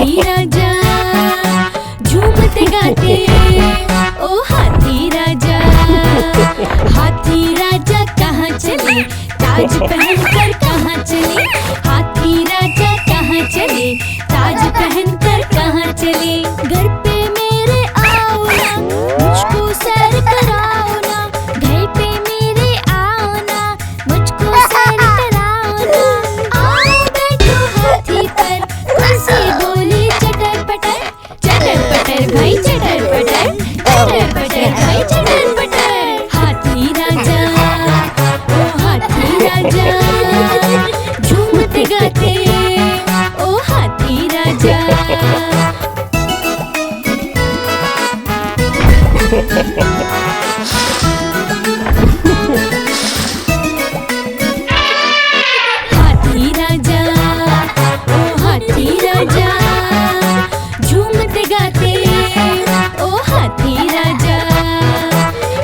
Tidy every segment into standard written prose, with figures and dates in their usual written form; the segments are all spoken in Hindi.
हाथी राजा झूमते गाते, ओ हाथी राजा। हाथी राजा कहाँ चले, ताज पहनकर कहाँ चले। हाथी राजा कहाँ चले, ताज पहनकर कहाँ चले। घर पे मेरे आओ ना, मुझको सैर कराओ ना। घर पे मेरे आओ ना, मुझको सैर कराओ ना। आओ बैठो हाथी पर, कुर्सी बोली चटर पटर। चटर पटर भाई चटर पटर, चटर पटर भाई चटर पटर। हाथी राजा, ओ हाथी राजा झूमते गाते, ओ हाथी राजा। हाथी राजा, ओ हाथी राजा झूमते गाते, ओ हाथी राजा।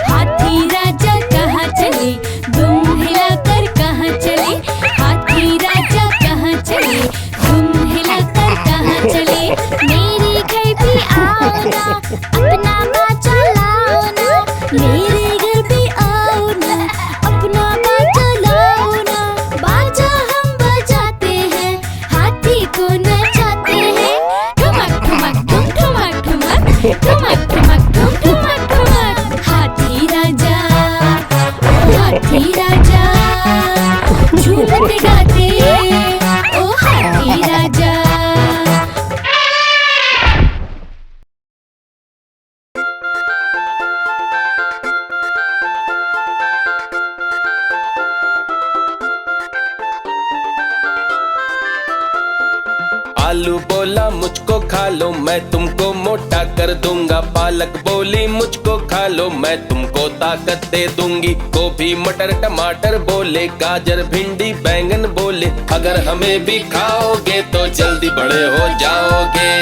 हाथी राजा कहाँ चले, दुम हिलाकर कहाँ चले। हाथी राजा कहाँ चले, दुम हिलाकर कहाँ चले। मेरे घर भी आओ ना, अपना बाजा लाओ ना। मेरे घर भी आओ ना, अपना बाजा लाओ ना। बाजा हम बजाते हैं, हाथी को नचाते हैं। ठुमक ठुमक ठुम ठुमक ठुमक, ठुमक ठुमक ठुम ठुमक ठुमक। हाथी राजा, ओ हाथी राजा झूमते गाते, ओ हाथी राजा। आलू बोला मुझको खा लो, मैं तुमको मोटा कर दूंगा। पालक बोली मुझको खा लो, मैं तुमको ताकत दे दूंगी। गोभी मटर टमाटर बोले, गाजर भिंडी बैंगन बोले, अगर हमें भी खाओगे तो जल्दी बड़े हो जाओगे।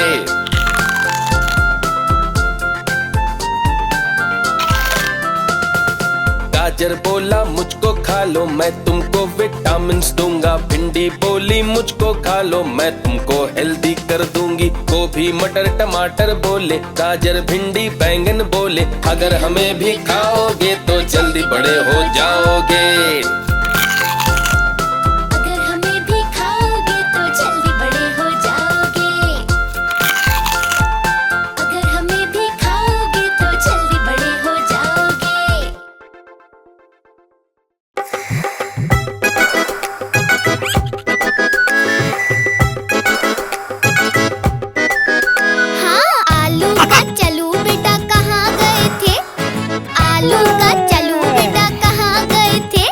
गाजर बोला मुझको खा लो, मैं तुमको विटामिन्स दूंगा। भिंडी बोली मुझको खा लो, मैं तुमको हेल्दी कर दूंगी। गोभी मटर टमाटर बोले, गाजर भिंडी बैंगन बोले, अगर हमें भी खाओगे तो जल्दी बड़े हो जाओगे। अगर हमें भी खाओगे तो जल्दी बड़े हो जाओगे। अगर हमें भी खाओगे तो जल्दी बड़े हो जाओगे। हाँ, आलू का चलू बेटा कहाँ गए थे। आलू का चलू बेटा कहाँ गए थे।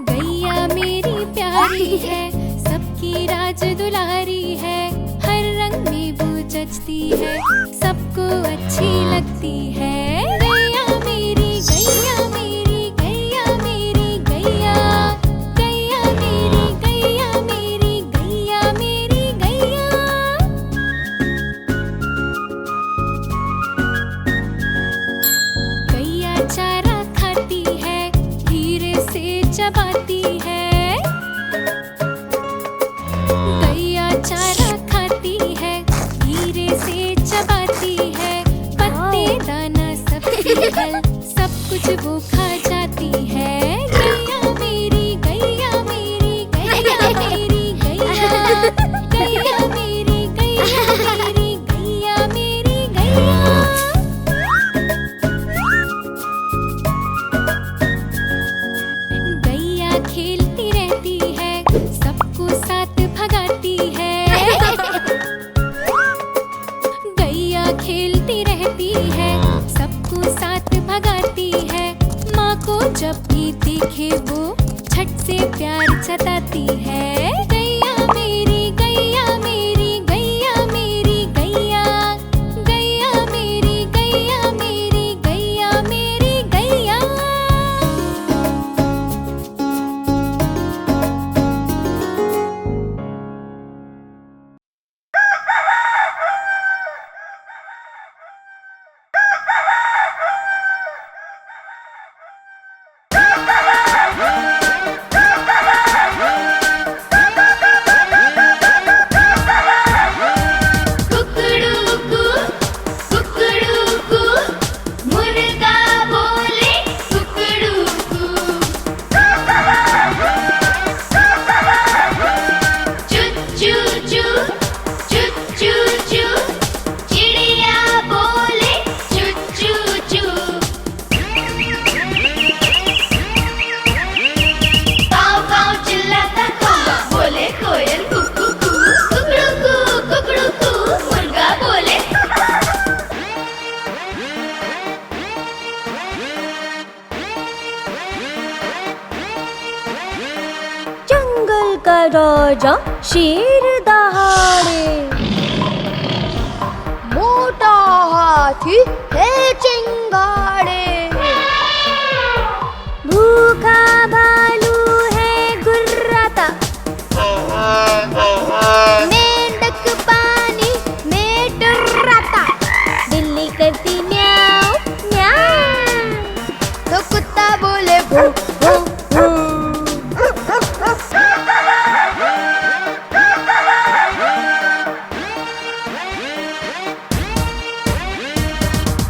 गैया मेरी प्यारी है, सबकी राज दुलारी है, हर रंग में वो जचती है, सबको अच्छी लगती है। गैया मेरी गैया मेरी गैया मेरी गैया, गैया मेरी गैया मेरी गैया मेरी गैया। गैया चारा खाती है, धीरे से चबाती है। गैया चारा खाती है, धीरे से चबाती है, पत्ते दाना सब फल सब कुछ वो खा जाती है। गैया मेरी गैया मेरी गैया मेरी गैया, गैया मेरी गैया मेरी गैया मेरी गैया। गैया खेलती रहती है, सबको साथ भगाती है। गैया खेलती रहती है, सबको साथ भगाती है। माँ को जब भी देखे वो झट से प्यार जताती है। गैया मेरी गैया मेरी गैया मेरी गैया, गैया मेरी गैया मेरी गैया मेरी गैया। कुकड़ूकू कुकड़ूकू, मुर्गा बोले कुकड़ूकू। चू चू चू चू चू चू, चिड़िया बोले चू चू चू। काव काव चिल्लाता कौवा बोले कोयल कुकू कू। कुकड़ूकू कुकड़ूकू, मुर्गा बोले। जंगल का राजा शेर दहाड़े, मोटा हाथी है चिंगाड़े, भूखा भालू है गुर्राता, मेंढक पानी में डुर्राता, बिल्ली करती म्याऊं म्याऊं, तो कुत्ता बोले भू भू भू।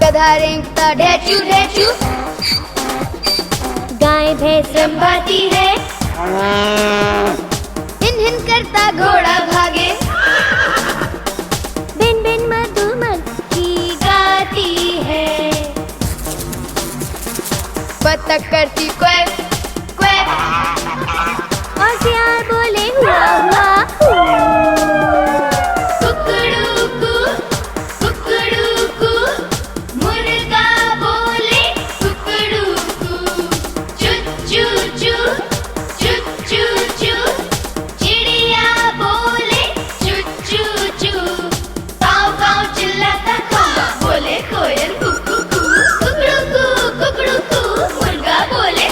गधा रेंगता ढेचू ढेचू, गाय भैंस रंभाती है, हिन हिन करता घोड़ा भागे, बिन बिन मधुमक्खी गाती है, बतख करती क्वैक क्वैक, और सियार बोले हुआ हुआ हू। कुकड़ूकू कुकड़ूकू, मुर्गा बोले कुकड़ूकू। चू चू चू चू चू चू, चिड़िया बोले चू चू चू। काव काव चिल्लाता कौवा बोले कोयल कुकू कू। कुकड़ूकू कुकड़ूकू, मुर्गा बोले।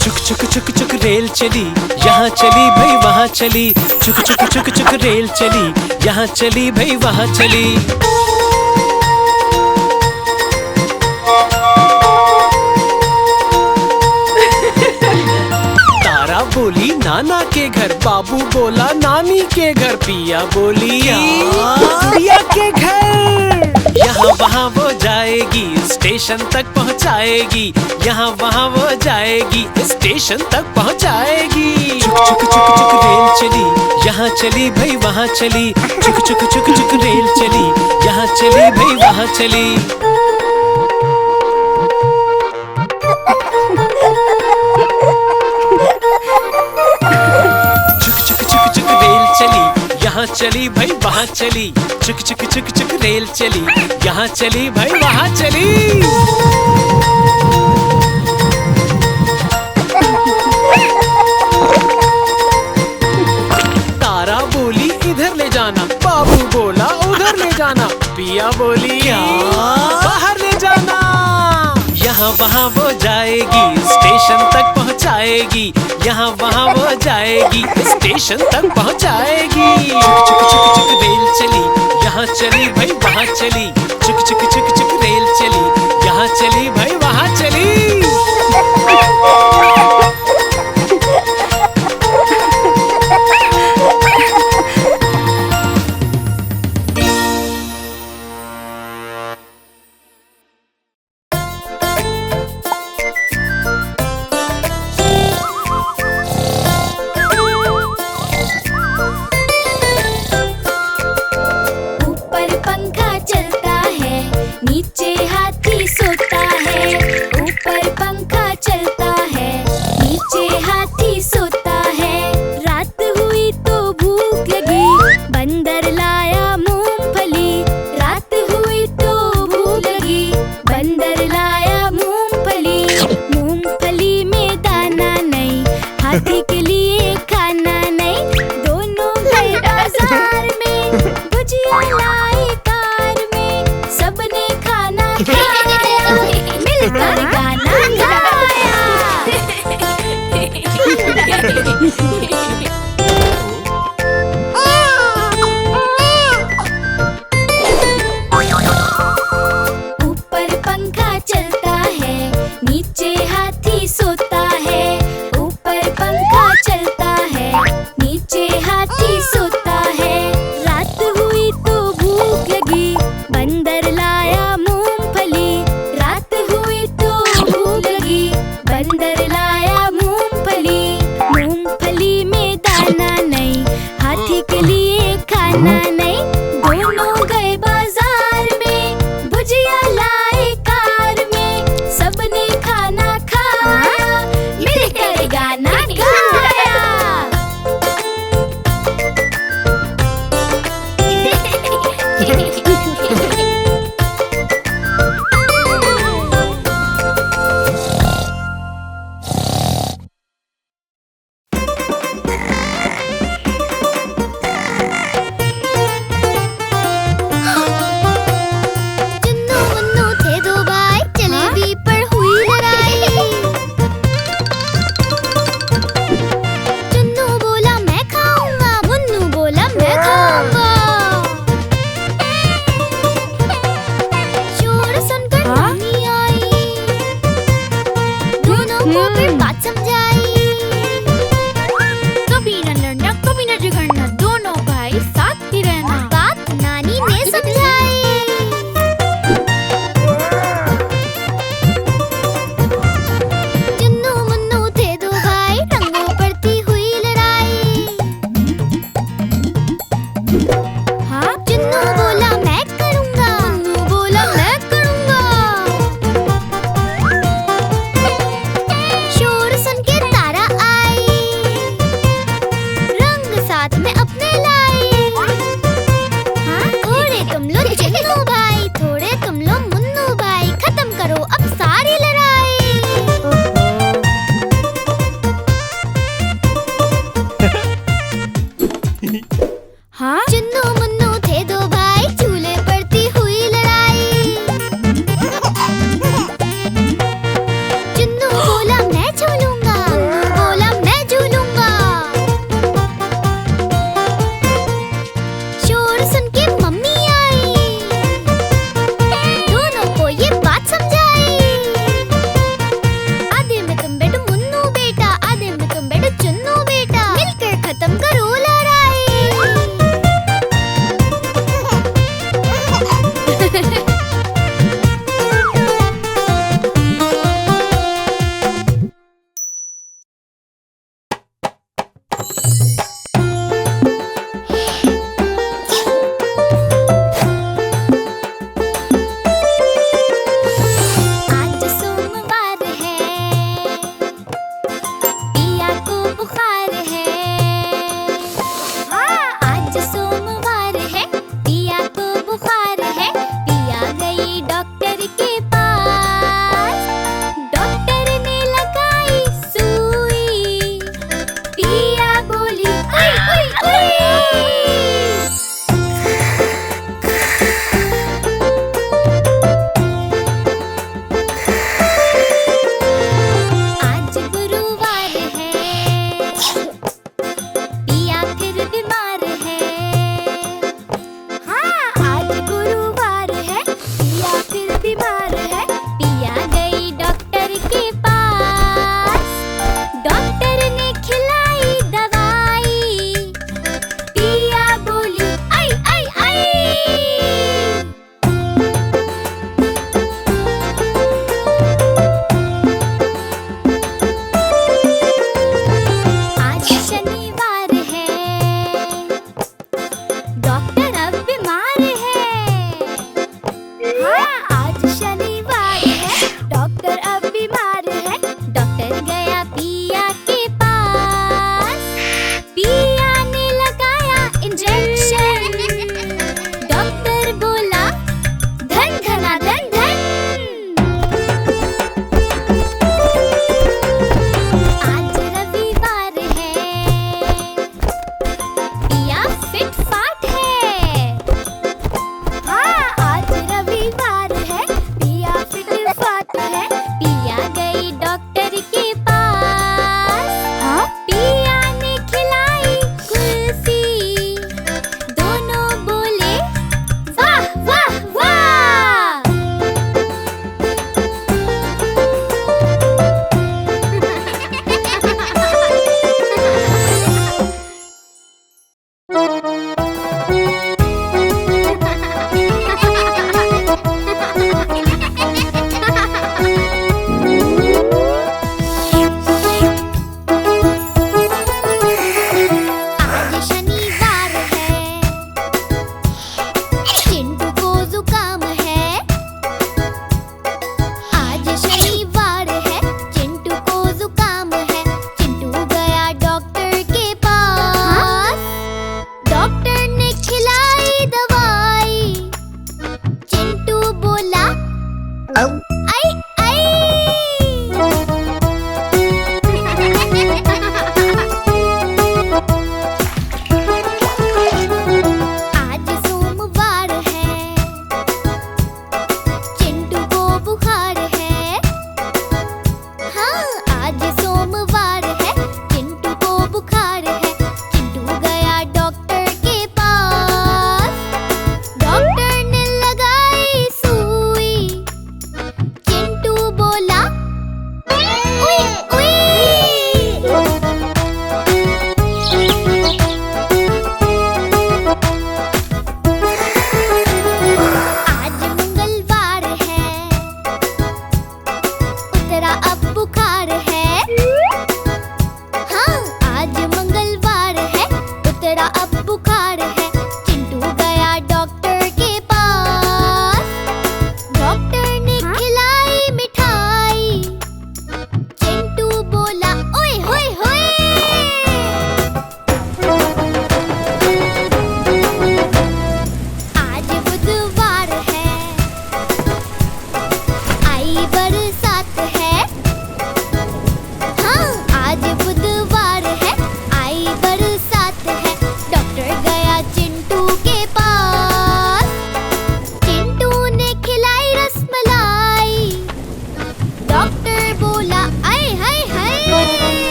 चुक चुक चुक चुक रेल चली, यहाँ चली भाई वहाँ चली। चुक चुक चुक चुक रेल चली, यहाँ चली भाई वहाँ चली। तारा बोली नाना के घर, बाबू बोला नानी के घर, पिया बोली पिया के घर। यहाँ वहाँ वो जाएगी, स्टेशन तक पहुँचाएगी। यहाँ वहाँ वो जाएगी, स्टेशन तक पहुँचाएगी। चुक चुक चुक चुक रेल चली, यहाँ चली भाई वहाँ चली। चुक चुक चुक चुक रेल चली, यहाँ चली भाई वहाँ चली। यहाँ चली भाई वहाँ चली, चुक चुक चुक चुक रेल चली, यहाँ चली भाई वहाँ चली। तारा बोली इधर ले जाना, बाबू बोला उधर ले जाना, पिया बोली बाहर ले जाना। यहाँ वहाँ वो जाएगी, स्टेशन तक पहुँचाएगी, यहाँ वहाँ वो जाएगी, स्टेशन तक पहुँचाएगी। चुक चुक चुक चुक रेल चली, यहाँ चली भाई वहाँ चली, चुक चुक चुक चुक रेल चली, यहाँ चली भाई वहाँ चली। ऊपर पंखा चलता है, नीचे हाथी सोता है। ऊपर पंखा चलता है, नीचे हाथी सोता है। रात हुई तो भूख लगी, बंदर लाया मूंगफली। रात हुई तो भूख लगी, बंदर लाया मूंगफली। मूंगफली में दाना नहीं, हाथी के लिए खाना नहीं। दोनों गए बाजार में, भुजिया लाई कार में। सबने खाना खाया, मिलकर गाना गाया। ऊपर पंखा चलता है, नीचे हाथी सोता है। ऊपर पंखा चलता है, नीचे हाथी सोता है। रात हुई तो भूख लगी, बंदर लाया मूंगफली। रात हुई तो गई डॉक्टर के पास। डॉक्टर ने लगाई सुई, पिया बोली उई उई उई। आज गुरुवार है, पिया फिर बीमार है। हाँ, आज गुरुवार है, पिया फिर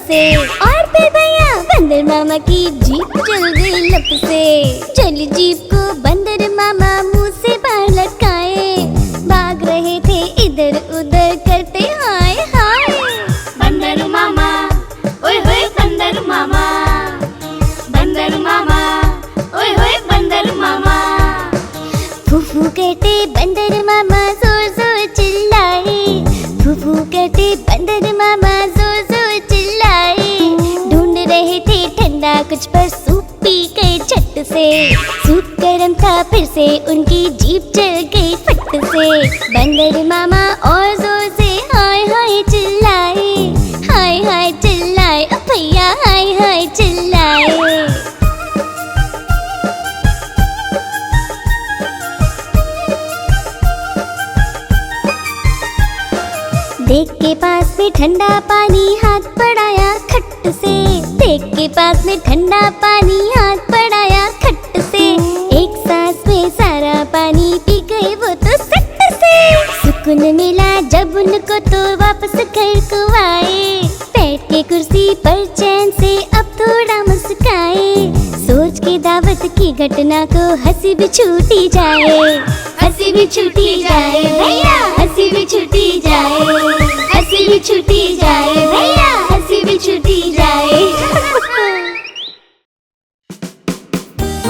से। और फिर भैया बंदर मामा की जीप चल गई लप से। चली जीप को बंदर मामा मुंह से बाहर लटकाए, भाग रहे थे इधर उधर करते हाय हाय। बंदर मामा ओए होए बंदर मामा, बंदर मामा ओए होए बंदर मामा। फूफू कहते बंदर मामा जोर जोर चिल्लाए, फूफू कहते बंदर मामा जोर जोर चिल्लाए। ढूंढ रहे थे ठंडा कुछ पर सूप पी गए झट से। सूप गर्म था फिर से उनकी जीप चल गई फट से। बंदर मामा और जोर से हाय हाय चिल्लाए, हाय हाय चिल्लाए, ओ भैया हाय हाय चिल्लाए। देख के पास में ठंडा पानी हाथ बढ़ाया खट से। देख के पास में ठंडा पानी हाथ बढ़ाया खट से। एक सांस में सारा पानी पी गए वो तो सट से। सुकून मिला जब उनको तो वापस घर को आए। बैठ के कुर्सी पर चैन से अब थोड़ा मुस्काए। सोच के दावत की घटना को हंसी भी छूटी जाए, हंसी भी छूटी जाए भैया, हंसी भी छूटी जाए, हंसी भी छूटी जाए भैया, हंसी भी छूटी जाए।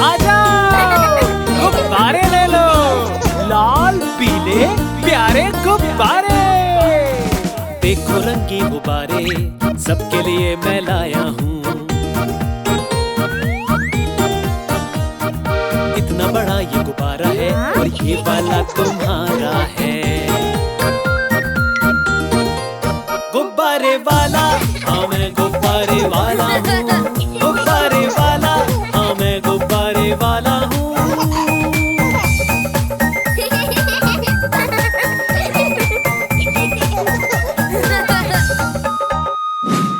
आजाओ, गुब्बारे ले लो, लाल पीले प्यारे गुब्बारे। देखो रंगी गुब्बारे सबके लिए मैं लाया हूँ। इतना बड़ा ये गुब्बारा है और ये वाला तुम्हारा है। गुब्बारे वाला हाँ मैं गुब्बारे वाला हूँ, गुब्बारे वाला हाँ मैं गुब्बारे वाला हूँ।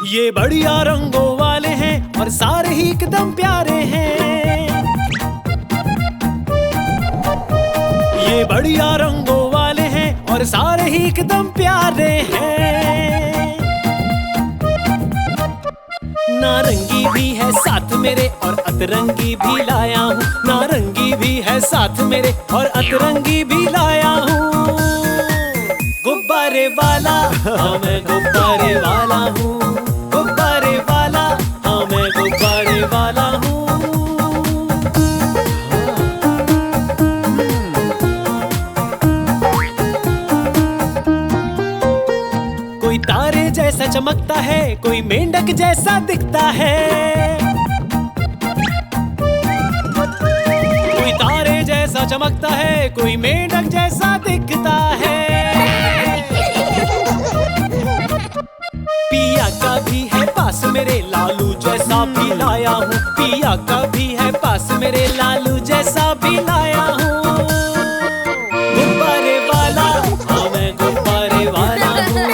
ये बढ़िया रंगों वाले हैं और सारे ही एकदम प्यारे हैं। ये बढ़िया रंगों वाले हैं और सारे ही एकदम प्यारे हैं। नारंगी भी है साथ मेरे और अतरंगी भी लाया हूँ। नारंगी भी है साथ मेरे और अतरंगी भी लाया हूँ। गुब्बारे वाला हाँ मैं गुब्बारे वाला हूँ, गुब्बारे वाला हाँ मैं गुब्बारे वाला हूँ। कोई तारे जैसा चमकता है, कोई मेंढक जैसा दिखता है। कोई तारे जैसा चमकता है, कोई मेंढक जैसा दिखता है। पिया का भी है पास मेरे लालू जैसा भी लाया हूँ। पिया का भी है पास मेरे लालू जैसा भी लाया हूँ। गुब्बारे वाला हाँ मैं गुब्बारे वाला हूँ,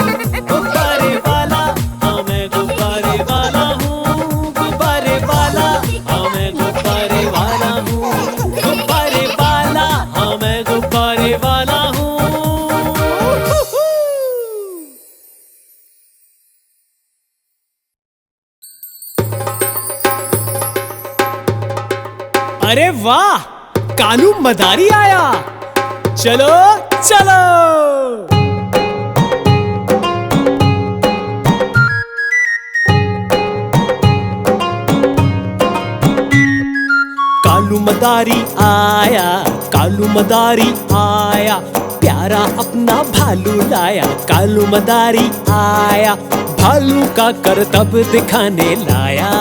गुब्बारे वाला हाँ मैं गुब्बारे वाला हूँ। गुब्बारे वाला हाँ मैं गुब्बारे वाला हूँ, गुब्बारे वाला हाँ मैं गुब्बारे वाला हूँ। अरे वाह, कालू मदारी आया। चलो चलो। कालू मदारी आया, कालू मदारी आया, प्यारा अपना भालू लाया। कालू मदारी आया, भालू का करतब दिखाने लाया।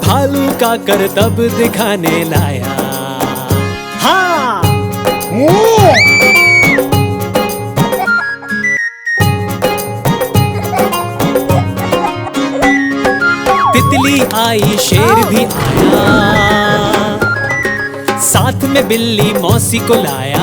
भालू का करतब दिखाने लाया। हाँ तितली आई, शेर भी आया, साथ में बिल्ली मौसी को लाया।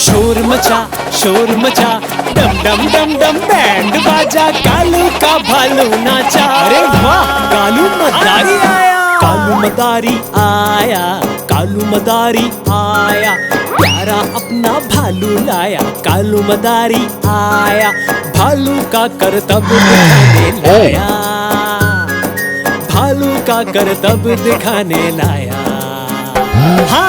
शोर मचा, डम डम डम डम बैंड बाजा, कालू का भालू नाचा। अरे वाह, कालू मदारी आया। कालू मदारी आया, कालू मदारी आया, प्यारा अपना भालू भालू लाया, कालू मदारी आया, भालू का करतब दिखाने लाया, भालू का करतब दिखाने लाया। हाँ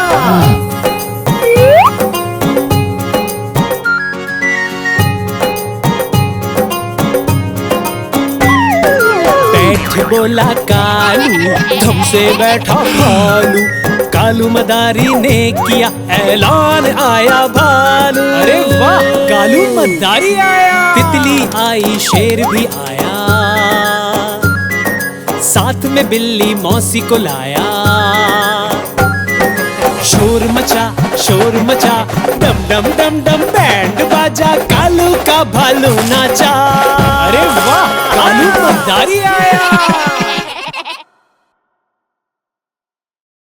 बोला कालू, धम से बैठा भालू, कालू मदारी ने किया ऐलान, आया भालू। अरे वाह, कालू मदारी आया। तितली आई, शेर भी आया, साथ में बिल्ली मौसी को लाया। शोर मचा, डम डम डम डम बैंड बाजा, कालू का भालू नाचा। अरे वाह, कालू मदारी आया।